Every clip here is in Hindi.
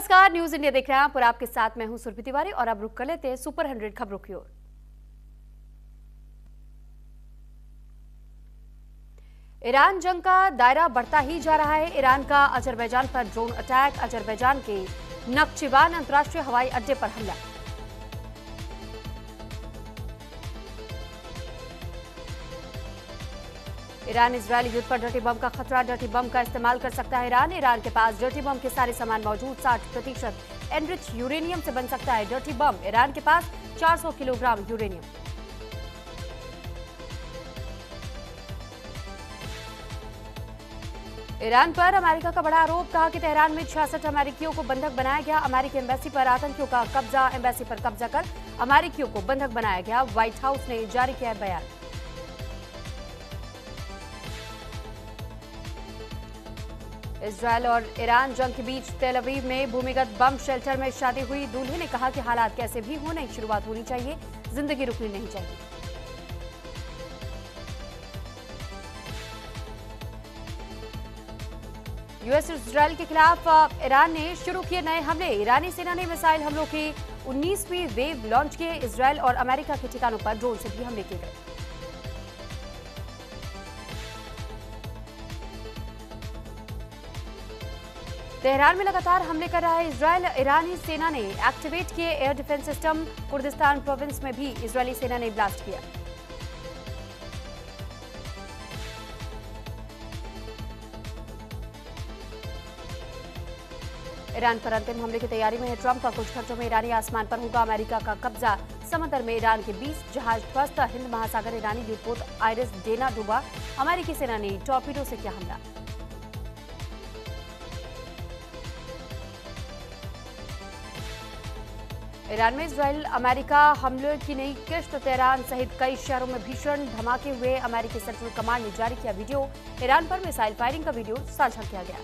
नमस्कार, न्यूज इंडिया देख रहे हैं आप और आपके साथ मैं हूं सुरभि तिवारी और अब रुक कर लेते हैं सुपर 100 खबरों की ओर। ईरान जंग का दायरा बढ़ता ही जा रहा है। ईरान का अजरबैजान पर ड्रोन अटैक, अजरबैजान के नक्चिवान अंतर्राष्ट्रीय हवाई अड्डे पर हमला। ईरान इजरायली युद्ध पर डर्टी बम का खतरा, डर्टी बम का इस्तेमाल कर सकता है ईरान। ईरान के पास डर्टी बम के सारे सामान मौजूद, 60% एनरिच यूरेनियम से बन सकता है डर्टी बम। ईरान के पास 400 किलोग्राम यूरेनियम। ईरान पर अमेरिका का बड़ा आरोप, कहा कि तेहरान में 66 अमेरिकियों को बंधक बनाया गया। अमेरिकी एम्बेसी पर आतंकियों का कब्जा, एम्बेसी पर कब्जा कर अमेरिकियों को बंधक बनाया गया। व्हाइट हाउस ने जारी किया बयान। इजरायल और ईरान जंग के बीच तेल अवीव में भूमिगत बम शेल्टर में शादी हुई। दूल्हे ने कहा कि हालात कैसे भी हो, नई शुरुआत होनी चाहिए, जिंदगी रुकनी नहीं चाहिए। यूएस इजरायल के खिलाफ ईरान ने शुरू किए नए हमले। ईरानी सेना ने मिसाइल हमलों की 19वीं वेव लॉन्च किए। इजरायल और अमेरिका के ठिकानों पर ड्रोन से भी हमले किए गए। तेहरान में लगातार हमले कर रहा है इजरायल। ईरानी सेना ने एक्टिवेट किए air defence system. Kurdistan province में भी इजरायली सेना ने ब्लास्ट किया। ईरान पर अंतिम हमले की तैयारी में है ट्रंप का। कुछ घंटों में ईरानी आसमान पर होगा अमेरिका का कब्जा। समंदर में ईरान के 20 जहाज ध्वस्त। हिंद महासागर ईरानी युद्धपोत आइरिस डेना डूबा। अमेरिकी सेना ने टॉर्पीडो से किया हमला। ईरान में इजरायल अमेरिका हमले की नई किश्त। तेहरान सहित कई शहरों में भीषण धमाके हुए। अमेरिकी सेंट्रल कमांड ने जारी किया वीडियो। ईरान पर मिसाइल फायरिंग का वीडियो साझा किया गया।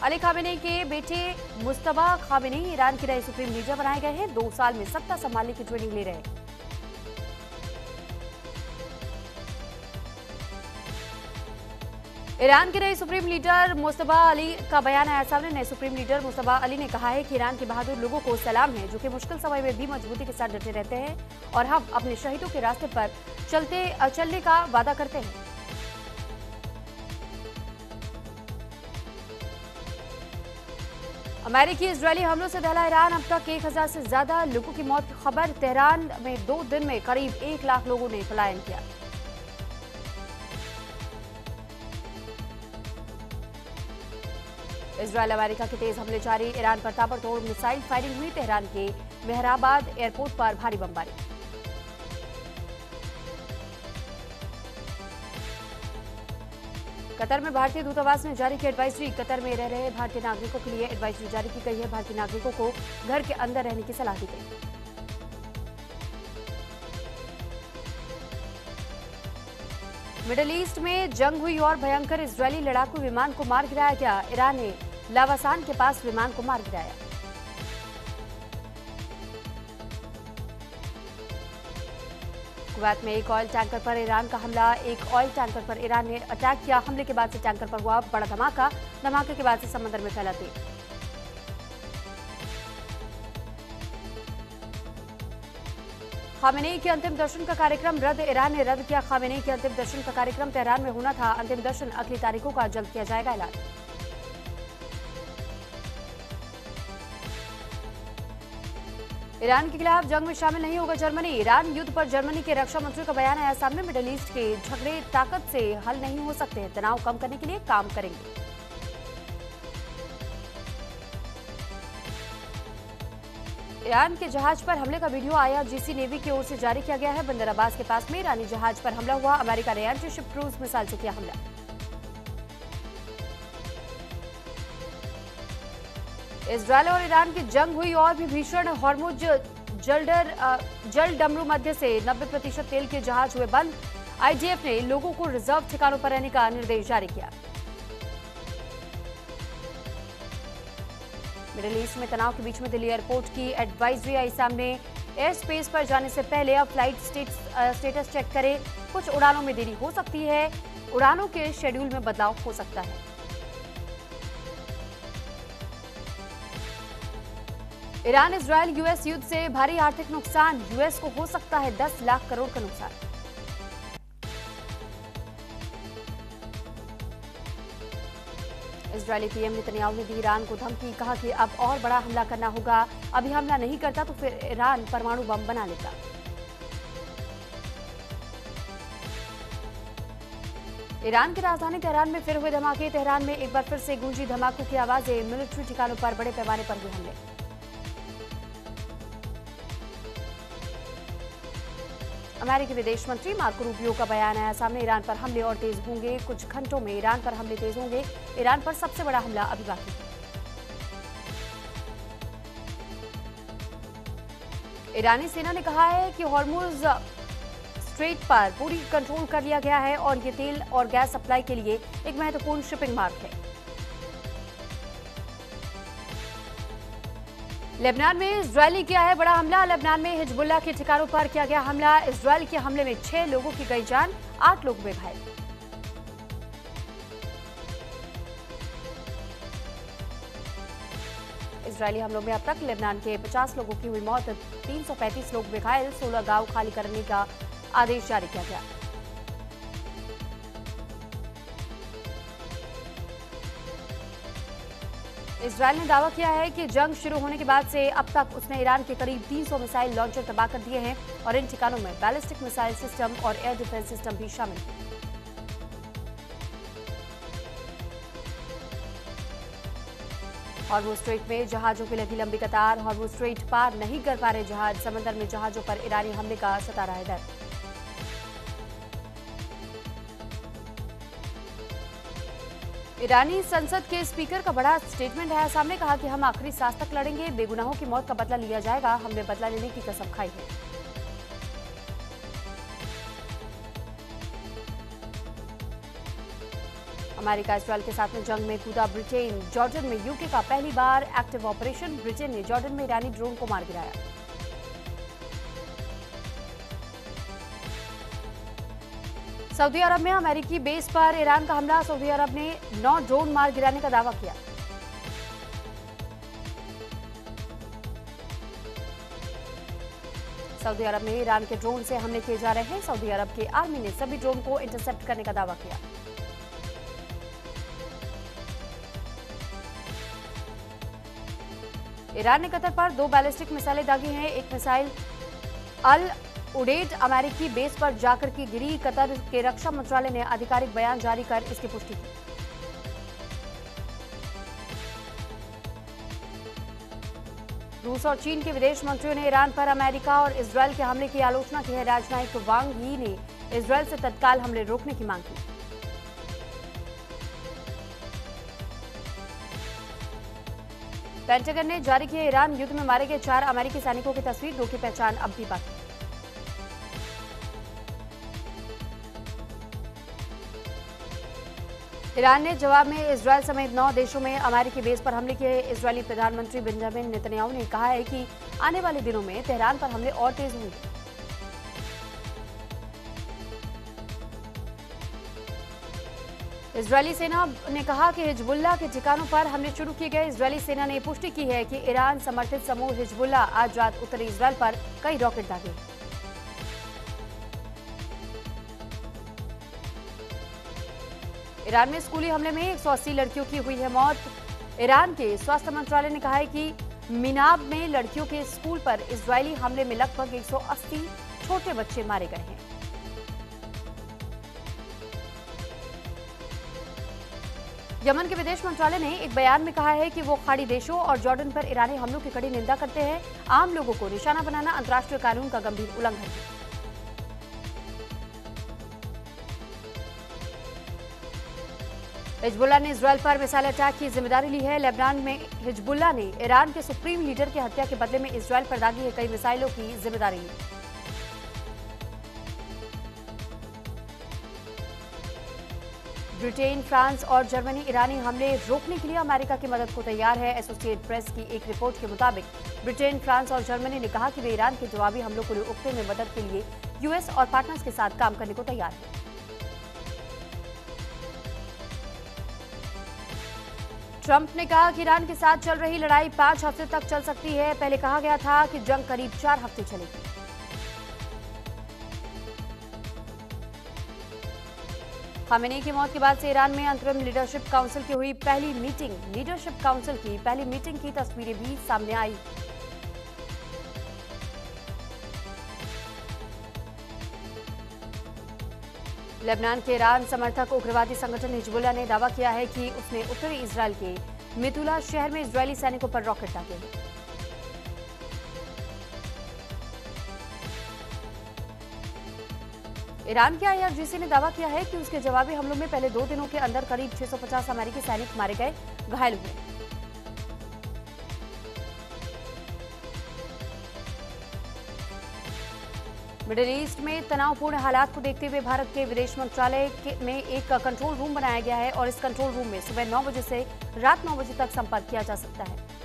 अली खामेनी के बेटे मुस्तफा खामेनी ईरान के नए सुप्रीम लीडर बनाए गए हैं। 2 साल में सत्ता संभालने की ट्रेनिंग ले रहे हैं। ईरान के नए सुप्रीम लीडर मुस्तफा अली का बयान आया सामने। नए सुप्रीम लीडर मुस्तफा अली ने कहा है कि ईरान के बहादुर लोगों को सलाम है, जो कि मुश्किल समय में भी मजबूती के साथ डटे रहते हैं और हम अपने शहीदों के रास्ते पर चलने का वादा करते हैं। अमेरिकी इजरायली हमलों से दहला ईरान। अब तक 1000 से ज्यादा लोगों की मौत की खबर। तेहरान में 2 दिन में करीब 1 लाख लोगों ने पलायन किया। इजरायल अमेरिका के तेज हमले जारी। ईरान पर ताबड़तोड़ मिसाइल फायरिंग हुई। तेहरान के मेहराबाद एयरपोर्ट पर भारी बमबारी। कतर में भारतीय दूतावास ने जारी की एडवाइजरी। कतर में रह रहे भारतीय नागरिकों के लिए एडवाइजरी जारी की गई है। भारतीय नागरिकों को घर के अंदर रहने की सलाह दी गई। मिडिल ईस्ट में जंग हुई और भयंकर। इजरायली लड़ाकू विमान को मार गिराया गया। ईरान ने लावासान के पास विमान को मार गिराया। कुवैत में एक ऑयल टैंकर पर ईरान का हमला। एक ऑयल टैंकर पर ईरान ने अटैक किया। हमले के बाद से टैंकर पर हुआ बड़ा धमाका। धमाके के बाद से समंदर में फैला तेल। खामेनी के अंतिम दर्शन का कार्यक्रम रद्द। ईरान ने रद्द किया खामेनी के अंतिम दर्शन का कार्यक्रम। तेहरान में होना था। अंतिम दर्शन अगली तारीखों का जल्द किया जाएगा ऐलान। ईरान के खिलाफ जंग में शामिल नहीं होगा जर्मनी। ईरान युद्ध पर जर्मनी के रक्षा मंत्री का बयान आया सामने। मिडिल ईस्ट के झगड़े ताकत से हल नहीं हो सकते, तनाव कम करने के लिए काम करेंगे। ईरान के जहाज पर हमले का वीडियो आईआरजीसी नेवी की ओर से जारी किया गया है। बंदर अब्बास के पास में ईरानी जहाज पर हमला हुआ। अमेरिका ने एंटी शिप क्रूज मिसाइल से किया हमला। इजरायल और ईरान की जंग हुई और भी भीषण। हॉर्मुज जल डमरू मध्य से 90% तेल के जहाज हुए बंद। आईडीएफ ने लोगों को रिजर्व ठिकानों पर रहने का निर्देश जारी किया। मिडिल ईस्ट में तनाव के बीच में दिल्ली एयरपोर्ट की एडवाइजरी आई सामने। एयर स्पेस पर जाने से पहले अब फ्लाइट स्टेटस चेक करें। कुछ उड़ानों में देरी हो सकती है, उड़ानों के शेड्यूल में बदलाव हो सकता है। ईरान इजरायल यूएस युद्ध से भारी आर्थिक नुकसान, यूएस को हो सकता है 10 लाख करोड़ का नुकसान। इजरायली पीएम नेतन्याहू ने दी ईरान को धमकी, कहा कि अब और बड़ा हमला करना होगा, अभी हमला नहीं करता तो फिर ईरान परमाणु बम बना लेता। ईरान की राजधानी तेहरान में फिर हुए धमाके, तेहरान में एक बार फिर से गूंजी धमाकों की आवाजें, मिलिट्री ठिकानों पर बड़े पैमाने पर हुए हमले। अमेरिकी विदेश मंत्री मार्को रूबियो का बयान आया सामने, ईरान पर हमले और तेज होंगे, कुछ घंटों में ईरान पर हमले तेज होंगे, ईरान पर सबसे बड़ा हमला अभी बाकी है। ईरानी सेना ने कहा है कि हॉर्मुज स्ट्रेट पर पूरी कंट्रोल कर लिया गया है और ये तेल और गैस सप्लाई के लिए एक महत्वपूर्ण शिपिंग मार्ग है। लेबनान में इजरायली किया है बड़ा हमला, लेबनान में हिजबुल्लाह के ठिकानों पर किया गया हमला, इजरायल के हमले में 6 लोगों की गई जान, 8 लोग हुए घायल। इजरायली हमलों में अब तक लेबनान के 50 लोगों की हुई मौत, 335 लोग हुए घायल, 16 गांव खाली करने का आदेश जारी किया गया। इजरायल ने दावा किया है कि जंग शुरू होने के बाद से अब तक उसने ईरान के करीब 300 मिसाइल लॉन्चर तबाह कर दिए हैं और इन ठिकानों में बैलिस्टिक मिसाइल सिस्टम और एयर डिफेंस सिस्टम भी शामिल हैं। हॉर्मुज स्ट्रेट में जहाजों की लगी लंबी कतार, हॉर्मुज स्ट्रेट पार नहीं कर पा रहे जहाज, समंदर में जहाजों पर ईरानी हमले का सता रहा है डर। ईरानी संसद के स्पीकर का बड़ा स्टेटमेंट आया सामने, कहा कि हम आखिरी सांस तक लड़ेंगे, बेगुनाहों की मौत का बदला लिया जाएगा, हमने बदला लेने की कसम खाई है। अमेरिका इजरायल के साथ में जंग में कूदा ब्रिटेन, जॉर्डन में यूके का पहली बार एक्टिव ऑपरेशन, ब्रिटेन ने जॉर्डन में ईरानी ड्रोन को मार गिराया। सऊदी अरब में अमेरिकी बेस पर ईरान का हमला, सऊदी अरब ने 9 ड्रोन मार गिराने का दावा किया। सऊदी अरब में ईरान के ड्रोन से हमले किए जा रहे हैं, सऊदी अरब के आर्मी ने सभी ड्रोन को इंटरसेप्ट करने का दावा किया। ईरान ने कतर पर 2 बैलिस्टिक मिसाइलें दागी हैं, एक मिसाइल अल उडेड अमेरिकी बेस पर जाकर की गिरी, कतर के रक्षा मंत्रालय ने आधिकारिक बयान जारी कर इसकी पुष्टि की। रूस और चीन के विदेश मंत्रियों ने ईरान पर अमेरिका और इजरायल के हमले की आलोचना की है, राजनायिक वांग यी ने इजरायल से तत्काल हमले रोकने की मांग की। पेंटागन ने जारी किए ईरान युद्ध में मारे गए 4 अमेरिकी सैनिकों की तस्वीर, 2 की पहचान अब भी बाकी। ईरान ने जवाब में इजरायल समेत 9 देशों में अमेरिकी बेस पर हमले किए। इजरायली प्रधानमंत्री बेंजामिन नेतन्याहू ने कहा है कि आने वाले दिनों में तेहरान पर हमले और तेज होंगे। इजरायली सेना ने कहा कि हिजबुल्लाह के ठिकानों पर हमले शुरू किए गए। इजरायली सेना ने पुष्टि की है कि ईरान समर्थित समूह हिजबुल्लाह आज रात उत्तरी इजरायल पर कई रॉकेट दागे। ईरान में स्कूली हमले में 180 लड़कियों की हुई है मौत। ईरान के स्वास्थ्य मंत्रालय ने कहा है कि मिनाब में लड़कियों के स्कूल पर इजरायली हमले में लगभग 180 छोटे बच्चे मारे गए हैं। यमन के विदेश मंत्रालय ने एक बयान में कहा है कि वो खाड़ी देशों और जॉर्डन पर ईरानी हमलों की कड़ी निंदा करते हैं। आम लोगों को निशाना बनाना अंतर्राष्ट्रीय कानून का गंभीर उल्लंघन है। हिजबुल्लाह ने इजरायल पर मिसाइल अटैक की जिम्मेदारी ली है। लेबनान में हिजबुल्लाह ने ईरान के सुप्रीम लीडर की हत्या के बदले में इजरायल पर दागी है कई मिसाइलों की जिम्मेदारी ली। ब्रिटेन, फ्रांस और जर्मनी ईरानी हमले रोकने के लिए अमेरिका की मदद को तैयार है। एसोसिएटेड प्रेस की एक रिपोर्ट के मुताबिक ब्रिटेन, फ्रांस और जर्मनी ने कहा कि वे ईरान के जवाबी हमलों को रोकने में मदद के लिए यूएस और पार्टनर्स के साथ काम करने को तैयार है। ट्रंप ने कहा कि ईरान के साथ चल रही लड़ाई 5 हफ्ते तक चल सकती है। पहले कहा गया था कि जंग करीब 4 हफ्ते चलेगी। खामेनी की मौत के बाद से ईरान में अंतरिम लीडरशिप काउंसिल की हुई पहली मीटिंग। लीडरशिप काउंसिल की पहली मीटिंग की तस्वीरें भी सामने आई। लेबनान के ईरान समर्थक उग्रवादी संगठन हिजबुल्लाह ने दावा किया है कि उसने उत्तरी इजरायल के मितुला शहर में इजरायली सैनिकों पर रॉकेट दागे हैं। ईरान के आईआरजीसी ने दावा किया है कि उसके जवाबी हमलों में पहले 2 दिनों के अंदर करीब 650 अमेरिकी सैनिक मारे गए, घायल हुए। मिडिल ईस्ट में तनावपूर्ण हालात को देखते हुए भारत के विदेश मंत्रालय में एक कंट्रोल रूम बनाया गया है और इस कंट्रोल रूम में सुबह 9 बजे से रात 9 बजे तक संपर्क किया जा सकता है।